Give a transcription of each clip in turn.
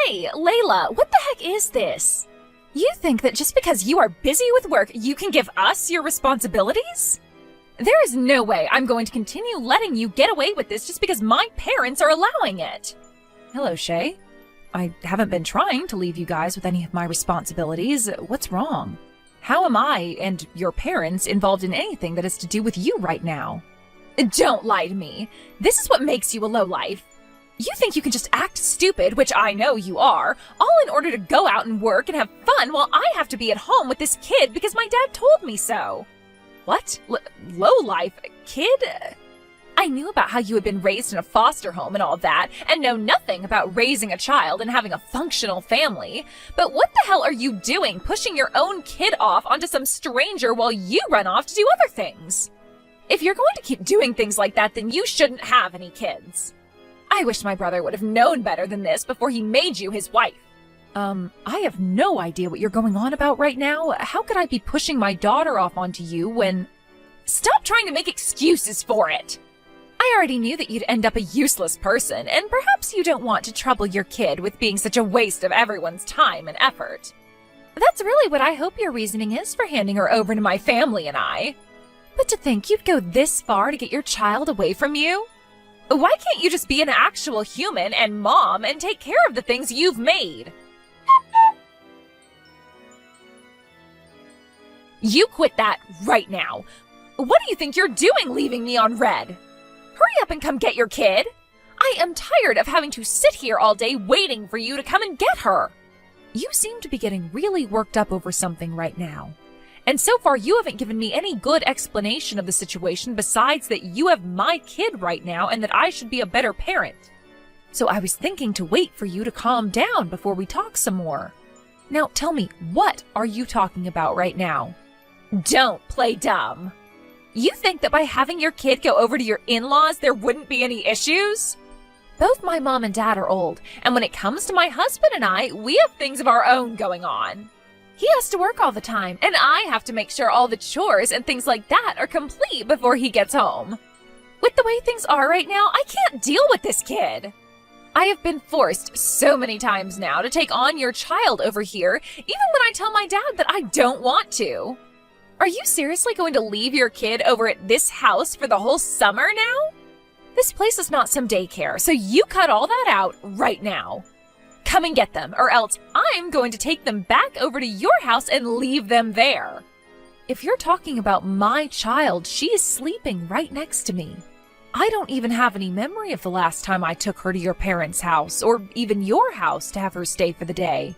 Hey, Layla, what the heck is this? You think that just because you are busy with work, you can give us your responsibilities? There is no way I'm going to continue letting you get away with this just because my parents are allowing it. Hello, Shay. I haven't been trying to leave you guys with any of my responsibilities. What's wrong? How am I and your parents involved in anything that has to do with you right now? Don't lie to me. This is what makes you a lowlife. You think you can just act stupid, which I know you are, all in order to go out and work and have fun while I have to be at home with this kid because my dad told me so. What? Lowlife? Kid? I knew about how you had been raised in a foster home and all that, and know nothing about raising a child and having a functional family. But what the hell are you doing, pushing your own kid off onto some stranger while you run off to do other things? If you're going to keep doing things like that, then you shouldn't have any kids. I wish my brother would have known better than this before he made you his wife. I have no idea what you're going on about right now. How could I be pushing my daughter off onto you when... Stop trying to make excuses for it! I already knew that you'd end up a useless person, and perhaps you don't want to trouble your kid with being such a waste of everyone's time and effort. That's really what I hope your reasoning is for handing her over to my family and I. But to think you'd go this far to get your child away from you? Why can't you just be an actual human and mom and take care of the things you've made? You quit that right now. What do you think you're doing leaving me on red? Hurry up and come get your kid. I am tired of having to sit here all day waiting for you to come and get her. You seem to be getting really worked up over something right now. And so far, you haven't given me any good explanation of the situation besides that you have my kid right now and that I should be a better parent. So I was thinking to wait for you to calm down before we talk some more. Now tell me, what are you talking about right now? Don't play dumb. You think that by having your kid go over to your in-laws, there wouldn't be any issues? Both my mom and dad are old, and when it comes to my husband and I, we have things of our own going on. He has to work all the time, and I have to make sure all the chores and things like that are complete before he gets home. With the way things are right now, I can't deal with this kid. I have been forced so many times now to take on your child over here, even when I tell my dad that I don't want to. Are you seriously going to leave your kid over at this house for the whole summer now? This place is not some daycare, so you cut all that out right now. Come and get them, or else I'm going to take them back over to your house and leave them there. If you're talking about my child, she is sleeping right next to me. I don't even have any memory of the last time I took her to your parents' house, or even your house to have her stay for the day.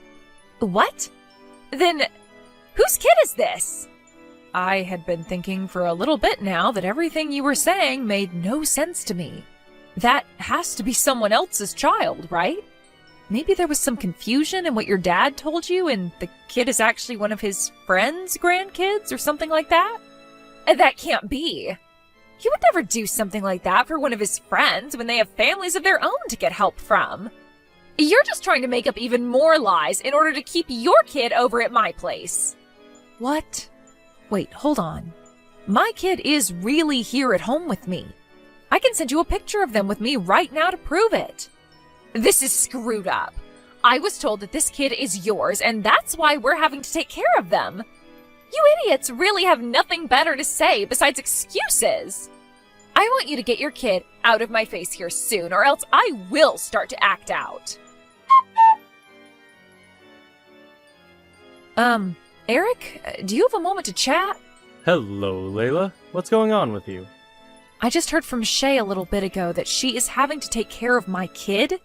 What? Then, whose kid is this? I had been thinking for a little bit now that everything you were saying made no sense to me. That has to be someone else's child, right? Maybe there was some confusion in what your dad told you and the kid is actually one of his friends' grandkids or something like that? That can't be. He would never do something like that for one of his friends when they have families of their own to get help from. You're just trying to make up even more lies in order to keep your kid over at my place. What? Wait, hold on. My kid is really here at home with me. I can send you a picture of them with me right now to prove it. This is screwed up. I was told that this kid is yours, and that's why we're having to take care of them. You idiots really have nothing better to say besides excuses. I want you to get your kid out of my face here soon, or else I will start to act out. Eric, do you have a moment to chat? Hello, Layla. What's going on with you? I just heard from Shay a little bit ago that she is having to take care of my kid.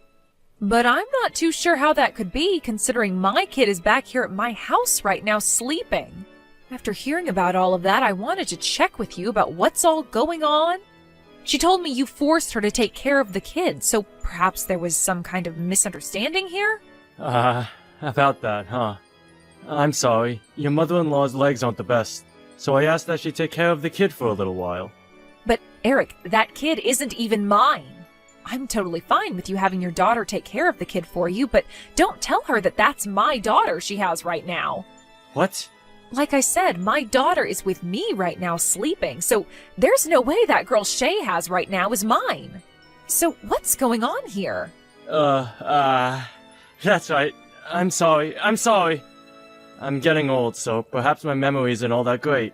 But I'm not too sure how that could be, considering my kid is back here at my house right now sleeping. After hearing about all of that, I wanted to check with you about what's all going on. She told me you forced her to take care of the kid, so perhaps there was some kind of misunderstanding here? About that, huh? I'm sorry. Your mother-in-law's legs aren't the best, so I asked that she take care of the kid for a little while. But, Eric, that kid isn't even mine. I'm totally fine with you having your daughter take care of the kid for you, but don't tell her that that's my daughter she has right now. What? Like I said, my daughter is with me right now sleeping, so there's no way that girl Shay has right now is mine. So what's going on here? That's right. I'm sorry. I'm sorry. I'm getting old, so perhaps my memory isn't all that great.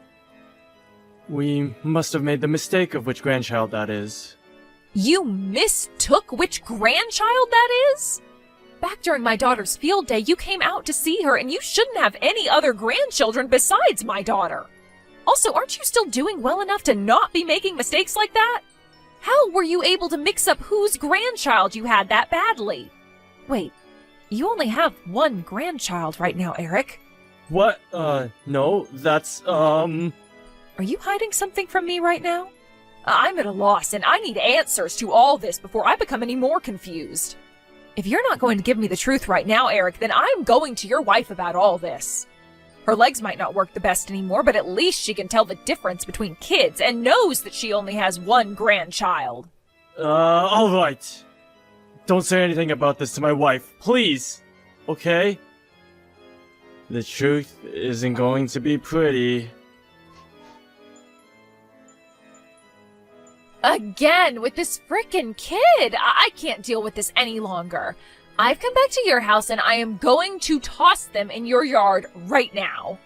We must have made the mistake of which grandchild that is. You mistook which grandchild that is? Back during my daughter's field day, you came out to see her, and you shouldn't have any other grandchildren besides my daughter. Also, aren't you still doing well enough to not be making mistakes like that? How were you able to mix up whose grandchild you had that badly? Wait, you only have one grandchild right now, Eric. What? No, that's, Are you hiding something from me right now? I'm at a loss, and I need answers to all this before I become any more confused. If you're not going to give me the truth right now, Eric, then I'm going to your wife about all this. Her legs might not work the best anymore, but at least she can tell the difference between kids and knows that she only has one grandchild. Alright. Don't say anything about this to my wife, please. Okay? The truth isn't going to be pretty. Again, with this frickin' kid! I can't deal with this any longer. I've come back to your house and I am going to toss them in your yard right now.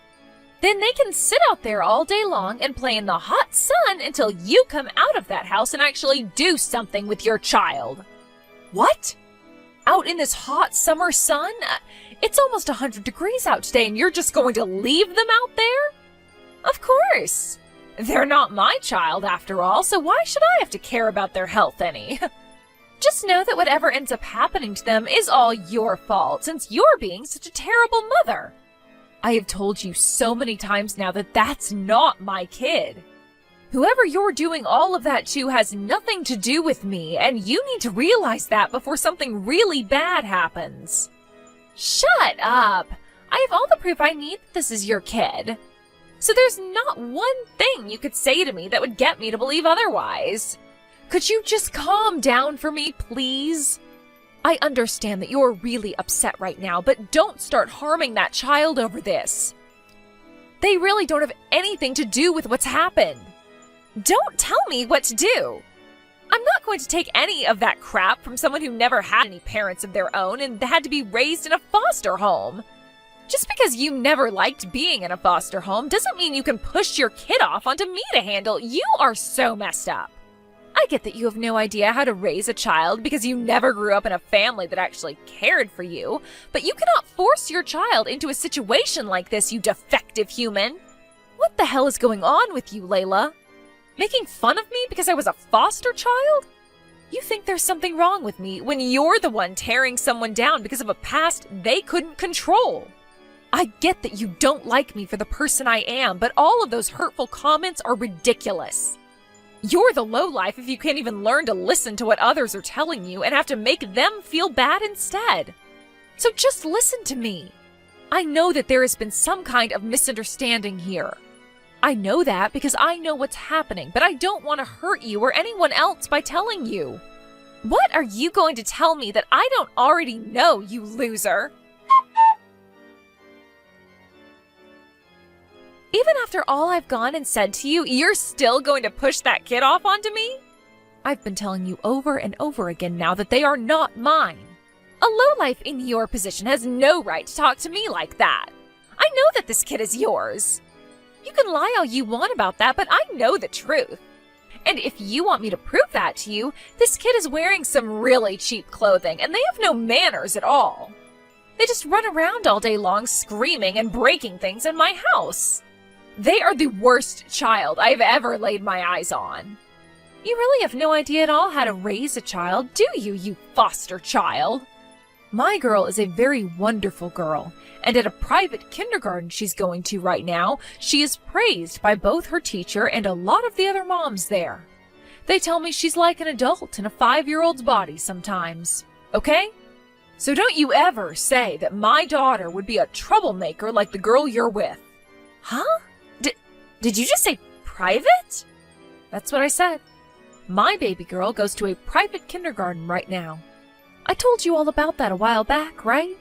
Then they can sit out there all day long and play in the hot sun until you come out of that house and actually do something with your child. What? Out in this hot summer sun? It's almost 100 degrees out today and you're just going to leave them out there? Of course. They're not my child after all, so why should I have to care about their health any? Just know that whatever ends up happening to them is all your fault, since you're being such a terrible mother. I have told you so many times now that that's not my kid. Whoever you're doing all of that to has nothing to do with me, and you need to realize that before something really bad happens. Shut up! I have all the proof I need that this is your kid. So there's not one thing you could say to me that would get me to believe otherwise. Could you just calm down for me, please? I understand that you're really upset right now, but don't start harming that child over this. They really don't have anything to do with what's happened. Don't tell me what to do. I'm not going to take any of that crap from someone who never had any parents of their own and had to be raised in a foster home. Just because you never liked being in a foster home doesn't mean you can push your kid off onto me to handle. You are so messed up. I get that you have no idea how to raise a child because you never grew up in a family that actually cared for you, but you cannot force your child into a situation like this, you defective human. What the hell is going on with you, Layla? Making fun of me because I was a foster child? You think there's something wrong with me when you're the one tearing someone down because of a past they couldn't control. I get that you don't like me for the person I am, but all of those hurtful comments are ridiculous. You're the lowlife if you can't even learn to listen to what others are telling you and have to make them feel bad instead. So just listen to me. I know that there has been some kind of misunderstanding here. I know that because I know what's happening, but I don't want to hurt you or anyone else by telling you. What are you going to tell me that I don't already know, you loser? Even after all I've gone and said to you, you're still going to push that kid off onto me? I've been telling you over and over again now that they are not mine. A lowlife in your position has no right to talk to me like that. I know that this kid is yours. You can lie all you want about that, but I know the truth. And if you want me to prove that to you, this kid is wearing some really cheap clothing, and they have no manners at all. They just run around all day long screaming and breaking things in my house. They are the worst child I've ever laid my eyes on. You really have no idea at all how to raise a child, do you, you foster child? My girl is a very wonderful girl, and at a private kindergarten she's going to right now, she is praised by both her teacher and a lot of the other moms there. They tell me she's like an adult in a 5-year-old's body sometimes, okay? So don't you ever say that my daughter would be a troublemaker like the girl you're with. Huh? Did you just say private? That's what I said. My baby girl goes to a private kindergarten right now. I told you all about that a while back, right?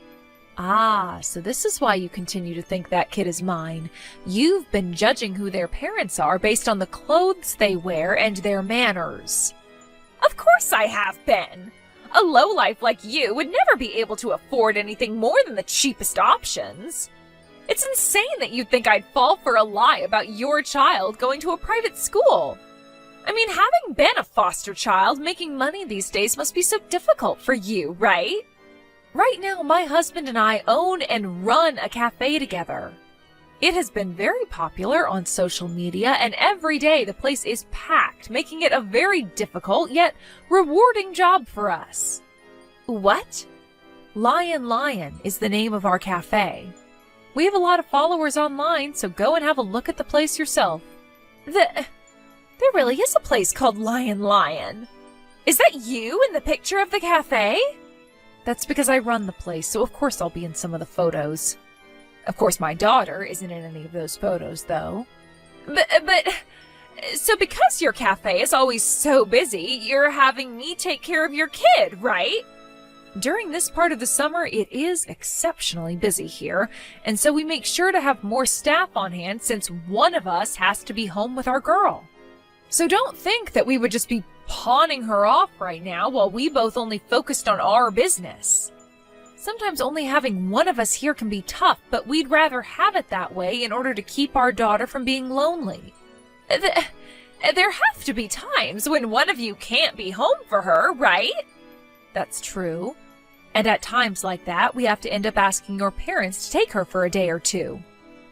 Ah, so this is why you continue to think that kid is mine. You've been judging who their parents are based on the clothes they wear and their manners. Of course I have been. A lowlife like you would never be able to afford anything more than the cheapest options. It's insane that you'd think I'd fall for a lie about your child going to a private school. I mean, having been a foster child, making money these days must be so difficult for you, right? Right now, my husband and I own and run a cafe together. It has been very popular on social media, and every day the place is packed, making it a very difficult yet rewarding job for us. What? Lion Lion is the name of our cafe. We have a lot of followers online, so go and have a look at the place yourself. There really is a place called Lion Lion. Is that you in the picture of the cafe? That's because I run the place, so of course I'll be in some of the photos. Of course my daughter isn't in any of those photos, though. So because your cafe is always so busy, you're having me take care of your kid, right? During this part of the summer, it is exceptionally busy here, and so we make sure to have more staff on hand since one of us has to be home with our girl. So don't think that we would just be pawning her off right now while we both only focused on our business. Sometimes only having one of us here can be tough, but we'd rather have it that way in order to keep our daughter from being lonely. There have to be times when one of you can't be home for her, right? That's true. And at times like that, we have to end up asking your parents to take her for a day or two.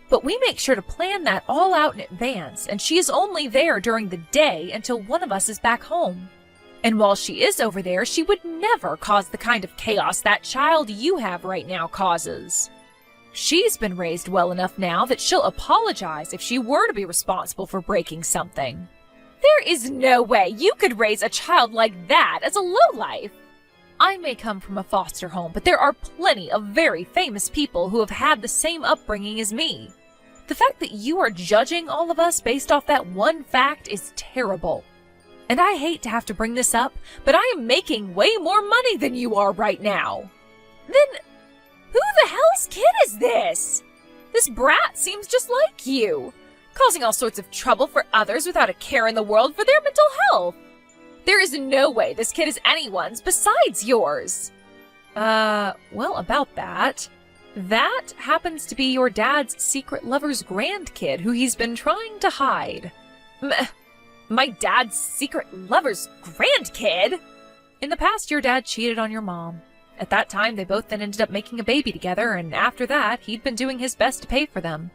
But we make sure to plan that all out in advance, and she is only there during the day until one of us is back home. And while she is over there, she would never cause the kind of chaos that child you have right now causes. She's been raised well enough now that she'll apologize if she were to be responsible for breaking something. There is no way you could raise a child like that as a lowlife. I may come from a foster home, but there are plenty of very famous people who have had the same upbringing as me. The fact that you are judging all of us based off that one fact is terrible. And I hate to have to bring this up, but I am making way more money than you are right now. Then, who the hell's kid is this? This brat seems just like you, causing all sorts of trouble for others without a care in the world for their mental health. There is no way this kid is anyone's besides yours. Well, about that. That happens to be your dad's secret lover's grandkid who he's been trying to hide. My dad's secret lover's grandkid? In the past, your dad cheated on your mom. At that time, they both then ended up making a baby together, and after that, he'd been doing his best to pay for them,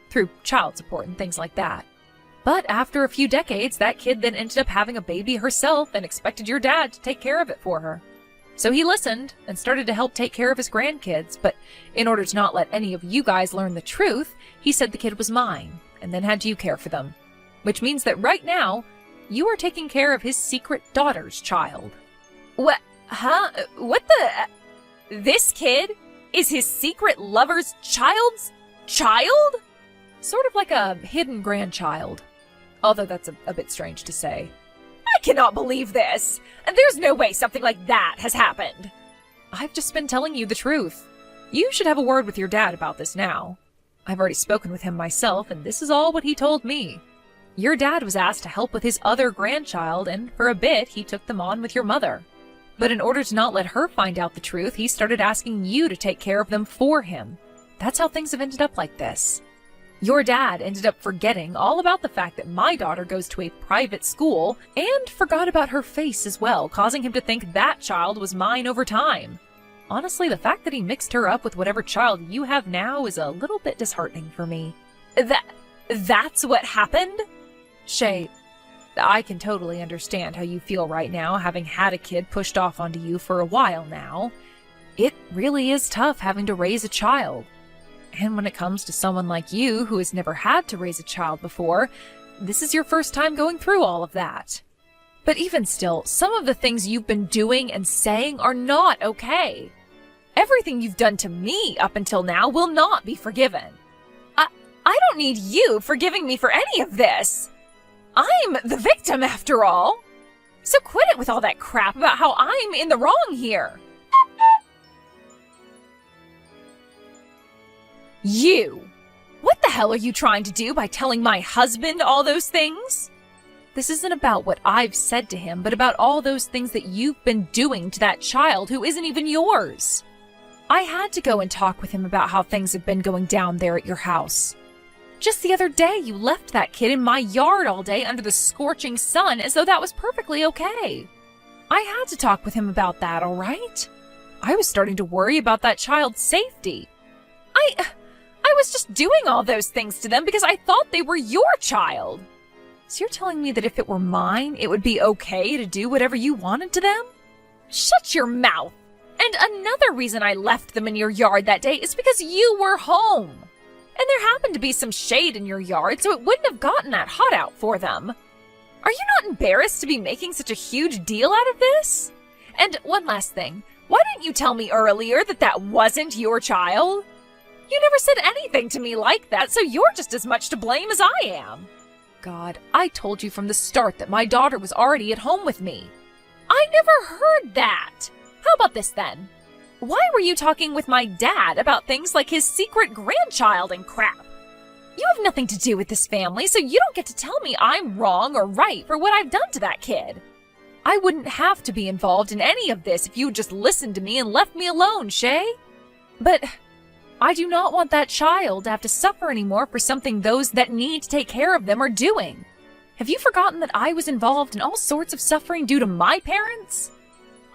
through child support and things like that. But after a few decades, that kid then ended up having a baby herself and expected your dad to take care of it for her. So he listened and started to help take care of his grandkids, but in order to not let any of you guys learn the truth, he said the kid was mine, and then had you care for them. Which means that right now, you are taking care of his secret daughter's child. What? Huh? What the? This kid is his secret lover's child's child? Sort of like a hidden grandchild. Although that's a bit strange to say. I cannot believe this! And there's no way something like that has happened. I've just been telling you the truth. You should have a word with your dad about this now. I've already spoken with him myself, and this is all what he told me. Your dad was asked to help with his other grandchild, and for a bit, he took them on with your mother. But in order to not let her find out the truth, he started asking you to take care of them for him. That's how things have ended up like this. Your dad ended up forgetting all about the fact that my daughter goes to a private school, and forgot about her face as well, causing him to think that child was mine over time. Honestly, the fact that he mixed her up with whatever child you have now is a little bit disheartening for me. That's what happened? Shay, I can totally understand how you feel right now, having had a kid pushed off onto you for a while now. It really is tough having to raise a child. And when it comes to someone like you, who has never had to raise a child before, this is your first time going through all of that. But even still, some of the things you've been doing and saying are not okay. Everything you've done to me up until now will not be forgiven. I don't need you forgiving me for any of this. I'm the victim, after all. So quit it with all that crap about how I'm in the wrong here. You! What the hell are you trying to do by telling my husband all those things? This isn't about what I've said to him, but about all those things that you've been doing to that child who isn't even yours. I had to go and talk with him about how things have been going down there at your house. Just the other day, you left that kid in my yard all day under the scorching sun as though that was perfectly okay. I had to talk with him about that, all right? I was starting to worry about that child's safety. I was just doing all those things to them because I thought they were your child. So you're telling me that if it were mine, it would be okay to do whatever you wanted to them? Shut your mouth! And another reason I left them in your yard that day is because you were home. And there happened to be some shade in your yard, so it wouldn't have gotten that hot out for them. Are you not embarrassed to be making such a huge deal out of this? And one last thing, why didn't you tell me earlier that that wasn't your child? You never said anything to me like that, so you're just as much to blame as I am. God, I told you from the start that my daughter was already at home with me. I never heard that. How about this then? Why were you talking with my dad about things like his secret grandchild and crap? You have nothing to do with this family, so you don't get to tell me I'm wrong or right for what I've done to that kid. I wouldn't have to be involved in any of this if you had just listened to me and left me alone, Shay. But I do not want that child to have to suffer anymore for something those that need to take care of them are doing. Have you forgotten that I was involved in all sorts of suffering due to my parents?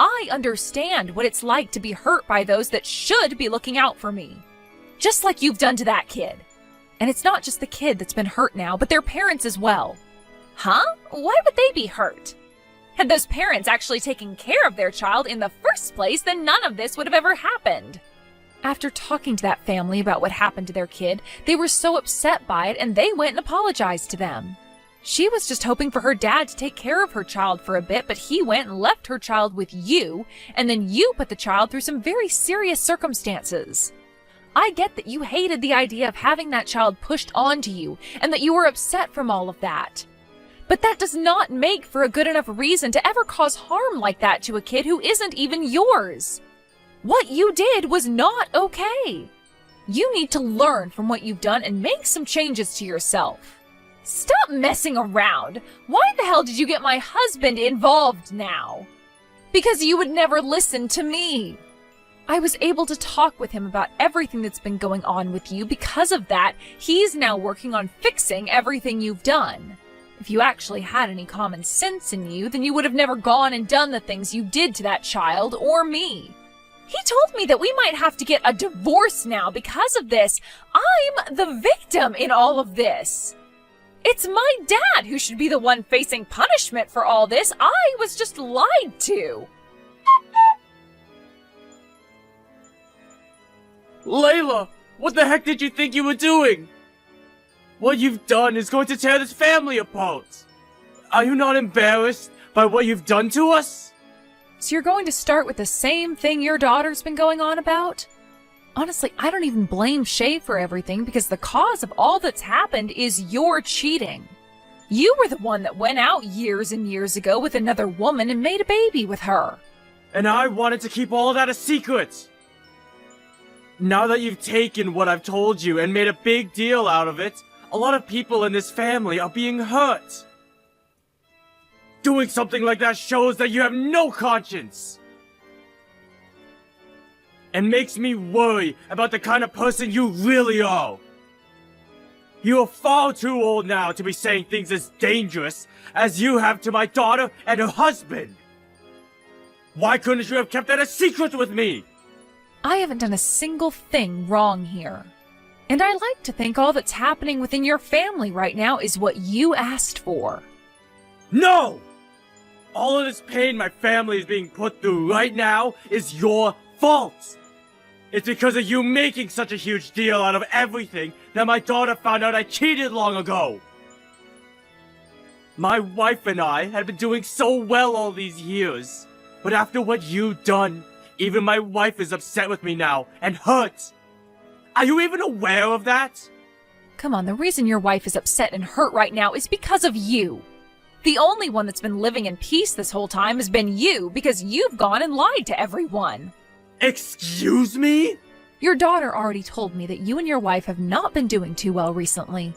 I understand what it's like to be hurt by those that should be looking out for me. Just like you've done to that kid. And it's not just the kid that's been hurt now, but their parents as well. Huh? Why would they be hurt? Had those parents actually taken care of their child in the first place, then none of this would have ever happened. After talking to that family about what happened to their kid, they were so upset by it and they went and apologized to them. She was just hoping for her dad to take care of her child for a bit, but he went and left her child with you, and then you put the child through some very serious circumstances. I get that you hated the idea of having that child pushed onto you, and that you were upset from all of that. But that does not make for a good enough reason to ever cause harm like that to a kid who isn't even yours. What you did was not okay. You need to learn from what you've done and make some changes to yourself. Stop messing around. Why the hell did you get my husband involved now? Because you would never listen to me. I was able to talk with him about everything that's been going on with you. Because of that, he's now working on fixing everything you've done. If you actually had any common sense in you, then you would have never gone and done the things you did to that child or me. He told me that we might have to get a divorce now because of this. I'm the victim in all of this. It's my dad who should be the one facing punishment for all this. I was just lied to. Layla, what the heck did you think you were doing? What you've done is going to tear this family apart. Are you not embarrassed by what you've done to us? So you're going to start with the same thing your daughter's been going on about? Honestly, I don't even blame Shay for everything because the cause of all that's happened is your cheating. You were the one that went out years and years ago with another woman and made a baby with her. And I wanted to keep all of that a secret. Now that you've taken what I've told you and made a big deal out of it, a lot of people in this family are being hurt. Doing something like that shows that you have no conscience. And makes me worry about the kind of person you really are. You are far too old now to be saying things as dangerous as you have to my daughter and her husband. Why couldn't you have kept that a secret with me? I haven't done a single thing wrong here. And I like to think all that's happening within your family right now is what you asked for. No! All of this pain my family is being put through right now is your fault. It's because of you making such a huge deal out of everything that my daughter found out I cheated long ago. My wife and I had been doing so well all these years. But after what you've done, even my wife is upset with me now and hurt. Are you even aware of that? Come on, the reason your wife is upset and hurt right now is because of you. The only one that's been living in peace this whole time has been you because you've gone and lied to everyone. Excuse me? Your daughter already told me that you and your wife have not been doing too well recently.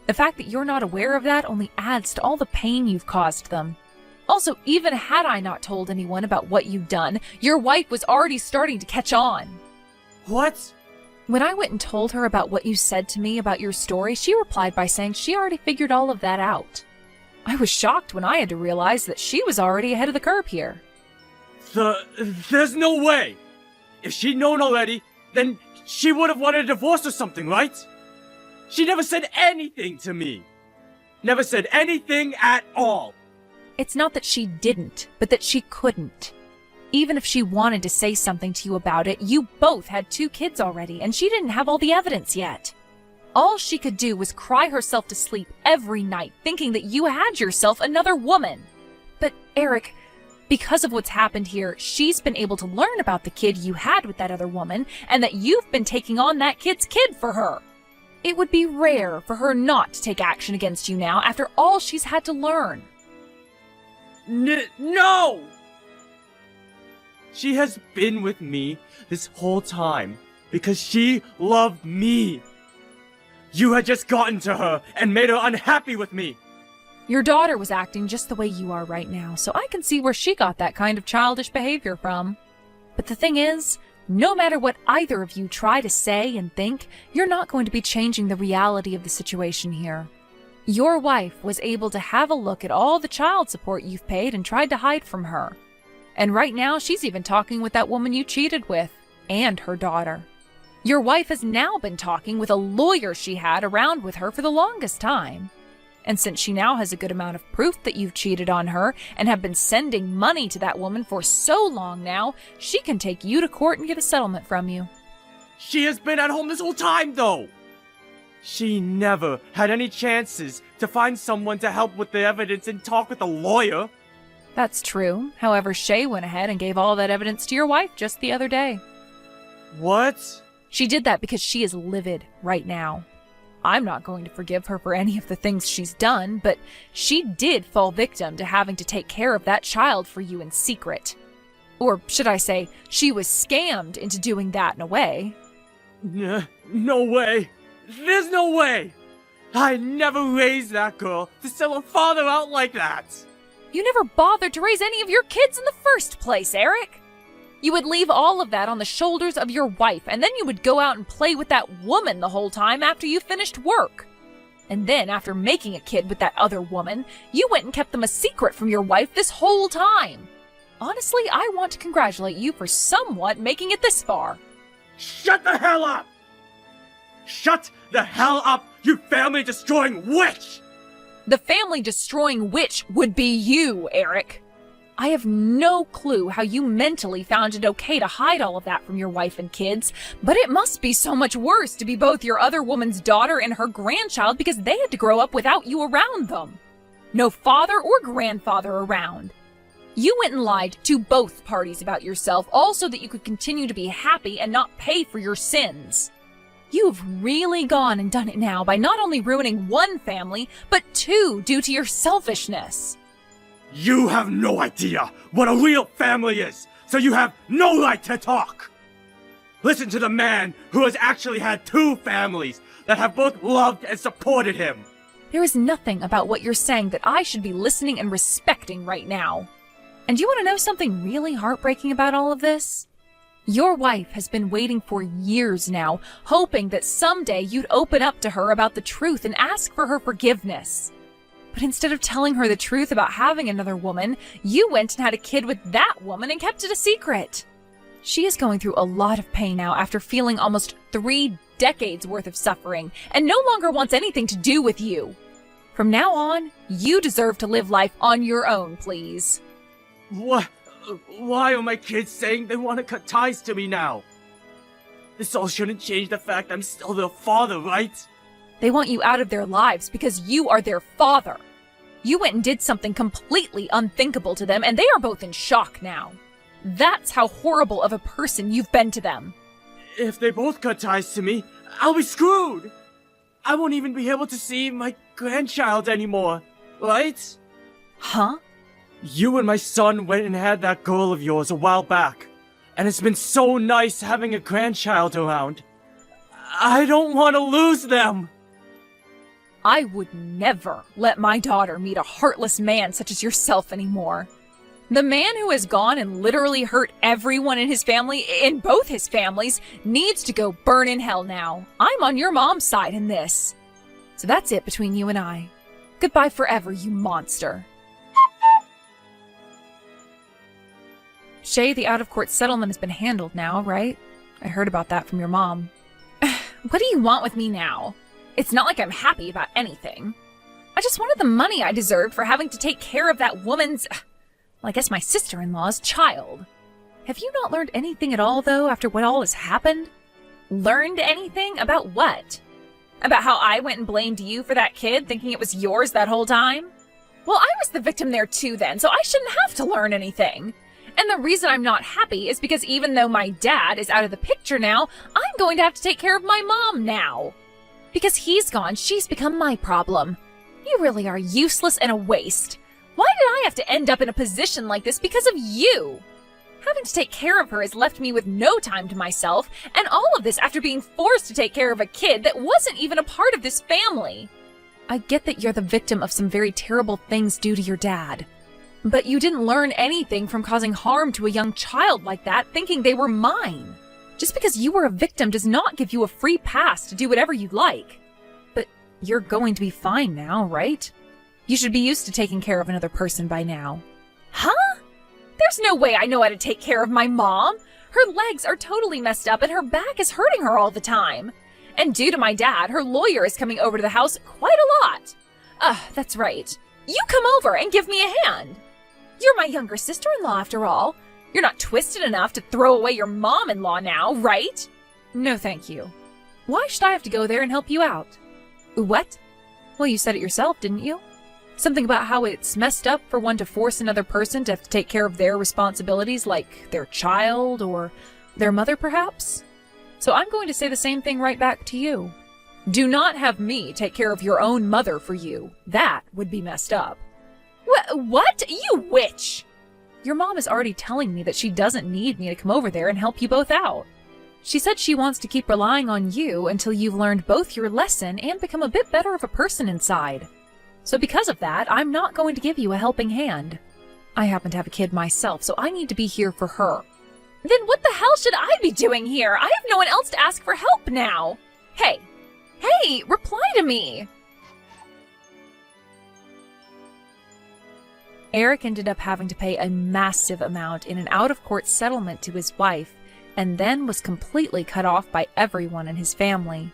The fact that you're not aware of that only adds to all the pain you've caused them. Also, even had I not told anyone about what you'd done, your wife was already starting to catch on. What? When I went and told her about what you said to me about your story, she replied by saying she already figured all of that out. I was shocked when I had to realize that she was already ahead of the curve here. There's no way! If she'd known already, then she would have wanted a divorce or something, right? She never said anything to me. Never said anything at all. It's not that she didn't, but that she couldn't. Even if she wanted to say something to you about it, you both had 2 kids already, and she didn't have all the evidence yet. All she could do was cry herself to sleep every night, thinking that you had yourself another woman. But, Eric, because of what's happened here, she's been able to learn about the kid you had with that other woman, and that you've been taking on that kid's kid for her. It would be rare for her not to take action against you now after all she's had to learn. No! She has been with me this whole time because she loved me. You had just gotten to her and made her unhappy with me. Your daughter was acting just the way you are right now, so I can see where she got that kind of childish behavior from. But the thing is, no matter what either of you try to say and think, you're not going to be changing the reality of the situation here. Your wife was able to have a look at all the child support you've paid and tried to hide from her. And right now, she's even talking with that woman you cheated with, and her daughter. Your wife has now been talking with a lawyer she had around with her for the longest time. And since she now has a good amount of proof that you've cheated on her and have been sending money to that woman for so long now, she can take you to court and get a settlement from you. She has been at home this whole time, though. She never had any chances to find someone to help with the evidence and talk with a lawyer. That's true. However, Shay went ahead and gave all that evidence to your wife just the other day. What? She did that because she is livid right now. I'm not going to forgive her for any of the things she's done, but she did fall victim to having to take care of that child for you in secret. Or should I say, she was scammed into doing that in a way. No way. There's no way. I never raised that girl to sell her father out like that. You never bothered to raise any of your kids in the first place, Eric. You would leave all of that on the shoulders of your wife, and then you would go out and play with that woman the whole time after you finished work. And then, after making a kid with that other woman, you went and kept them a secret from your wife this whole time. Honestly, I want to congratulate you for somewhat making it this far. Shut the hell up! Shut the hell up, you family-destroying witch! The family-destroying witch would be you, Eric. I have no clue how you mentally found it okay to hide all of that from your wife and kids, but it must be so much worse to be both your other woman's daughter and her grandchild because they had to grow up without you around them. No father or grandfather around. You went and lied to both parties about yourself, all so that you could continue to be happy and not pay for your sins. You've really gone and done it now by not only ruining one family, but 2 due to your selfishness. You have no idea what a real family is, so you have no right to talk. Listen to the man who has actually had 2 families that have both loved and supported him. There is nothing about what you're saying that I should be listening and respecting right now. And you want to know something really heartbreaking about all of this? Your wife has been waiting for years now, hoping that someday you'd open up to her about the truth and ask for her forgiveness. But instead of telling her the truth about having another woman, you went and had a kid with that woman and kept it a secret. She is going through a lot of pain now after feeling almost 3 decades worth of suffering and no longer wants anything to do with you. From now on, you deserve to live life on your own, please. What? Why are my kids saying they want to cut ties to me now? This all shouldn't change the fact I'm still their father, right? They want you out of their lives because you are their father. You went and did something completely unthinkable to them, and they are both in shock now. That's how horrible of a person you've been to them. If they both cut ties to me, I'll be screwed. I won't even be able to see my grandchild anymore, right? Huh? You and my son went and had that girl of yours a while back, and it's been so nice having a grandchild around. I don't want to lose them. I would never let my daughter meet a heartless man such as yourself anymore. The man who has gone and literally hurt everyone in his family, in both his families, needs to go burn in hell now. I'm on your mom's side in this. So that's it between you and I. Goodbye forever, you monster. Shay, the out-of-court settlement has been handled now, right? I heard about that from your mom. What do you want with me now? It's not like I'm happy about anything. I just wanted the money I deserved for having to take care of that woman's, well, I guess my sister-in-law's child. Have you not learned anything at all, though, after what all has happened? Learned anything? About what? About how I went and blamed you for that kid, thinking it was yours that whole time? Well, I was the victim there too then, so I shouldn't have to learn anything. And the reason I'm not happy is because even though my dad is out of the picture now, I'm going to have to take care of my mom now. Because he's gone, she's become my problem. You really are useless and a waste. Why did I have to end up in a position like this because of you? Having to take care of her has left me with no time to myself, and all of this after being forced to take care of a kid that wasn't even a part of this family. I get that you're the victim of some very terrible things due to your dad. But you didn't learn anything from causing harm to a young child like that, thinking they were mine. Just because you were a victim does not give you a free pass to do whatever you'd like. But you're going to be fine now, right? You should be used to taking care of another person by now. Huh? There's no way I know how to take care of my mom. Her legs are totally messed up and her back is hurting her all the time. And due to my dad, her lawyer is coming over to the house quite a lot. That's right. You come over and give me a hand. You're my younger sister-in-law after all. You're not twisted enough to throw away your mom-in-law now, right? No, thank you. Why should I have to go there and help you out? What? Well, you said it yourself, didn't you? Something about how it's messed up for one to force another person to have to take care of their responsibilities, like their child or their mother, perhaps? So I'm going to say the same thing right back to you. Do not have me take care of your own mother for you. That would be messed up. What? You witch! Your mom is already telling me that she doesn't need me to come over there and help you both out. She said she wants to keep relying on you until you've learned both your lesson and become a bit better of a person inside. So because of that, I'm not going to give you a helping hand. I happen to have a kid myself, so I need to be here for her. Then what the hell should I be doing here? I have no one else to ask for help now. Hey, reply to me. Eric ended up having to pay a massive amount in an out-of-court settlement to his wife, and then was completely cut off by everyone in his family.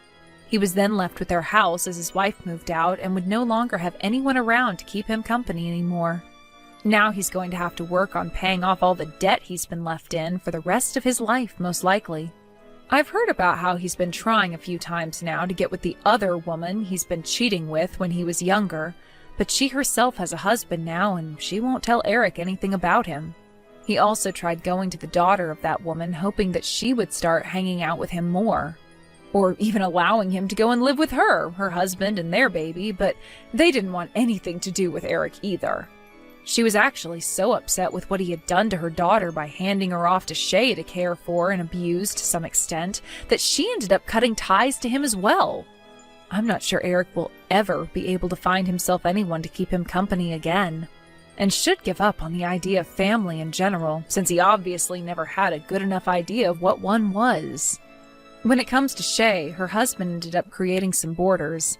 He was then left with their house as his wife moved out and would no longer have anyone around to keep him company anymore. Now he's going to have to work on paying off all the debt he's been left in for the rest of his life, most likely. I've heard about how he's been trying a few times now to get with the other woman he's been cheating with when he was younger, but she herself has a husband now and she won't tell Eric anything about him. He also tried going to the daughter of that woman, hoping that she would start hanging out with him more. Or even allowing him to go and live with her husband and their baby, but they didn't want anything to do with Eric either. She was actually so upset with what he had done to her daughter by handing her off to Shay to care for and abuse to some extent, that she ended up cutting ties to him as well. I'm not sure Eric will ever be able to find himself anyone to keep him company again, and should give up on the idea of family in general, since he obviously never had a good enough idea of what one was. When it comes to Shay, her husband ended up creating some borders,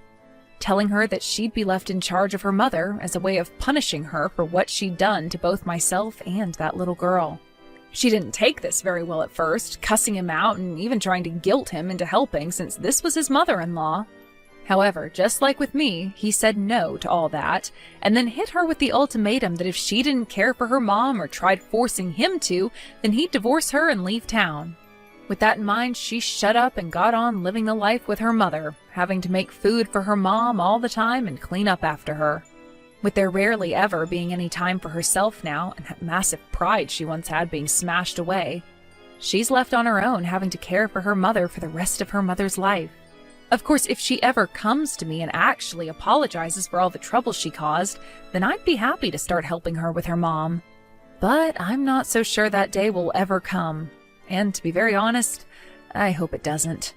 telling her that she'd be left in charge of her mother as a way of punishing her for what she'd done to both myself and that little girl. She didn't take this very well at first, cussing him out and even trying to guilt him into helping since this was his mother-in-law. However, just like with me, he said no to all that, and then hit her with the ultimatum that if she didn't care for her mom or tried forcing him to, then he'd divorce her and leave town. With that in mind, she shut up and got on living the life with her mother, having to make food for her mom all the time and clean up after her. With there rarely ever being any time for herself now, and that massive pride she once had being smashed away, she's left on her own having to care for her mother for the rest of her mother's life. Of course, if she ever comes to me and actually apologizes for all the trouble she caused, then I'd be happy to start helping her with her mom. But I'm not so sure that day will ever come. And to be very honest, I hope it doesn't.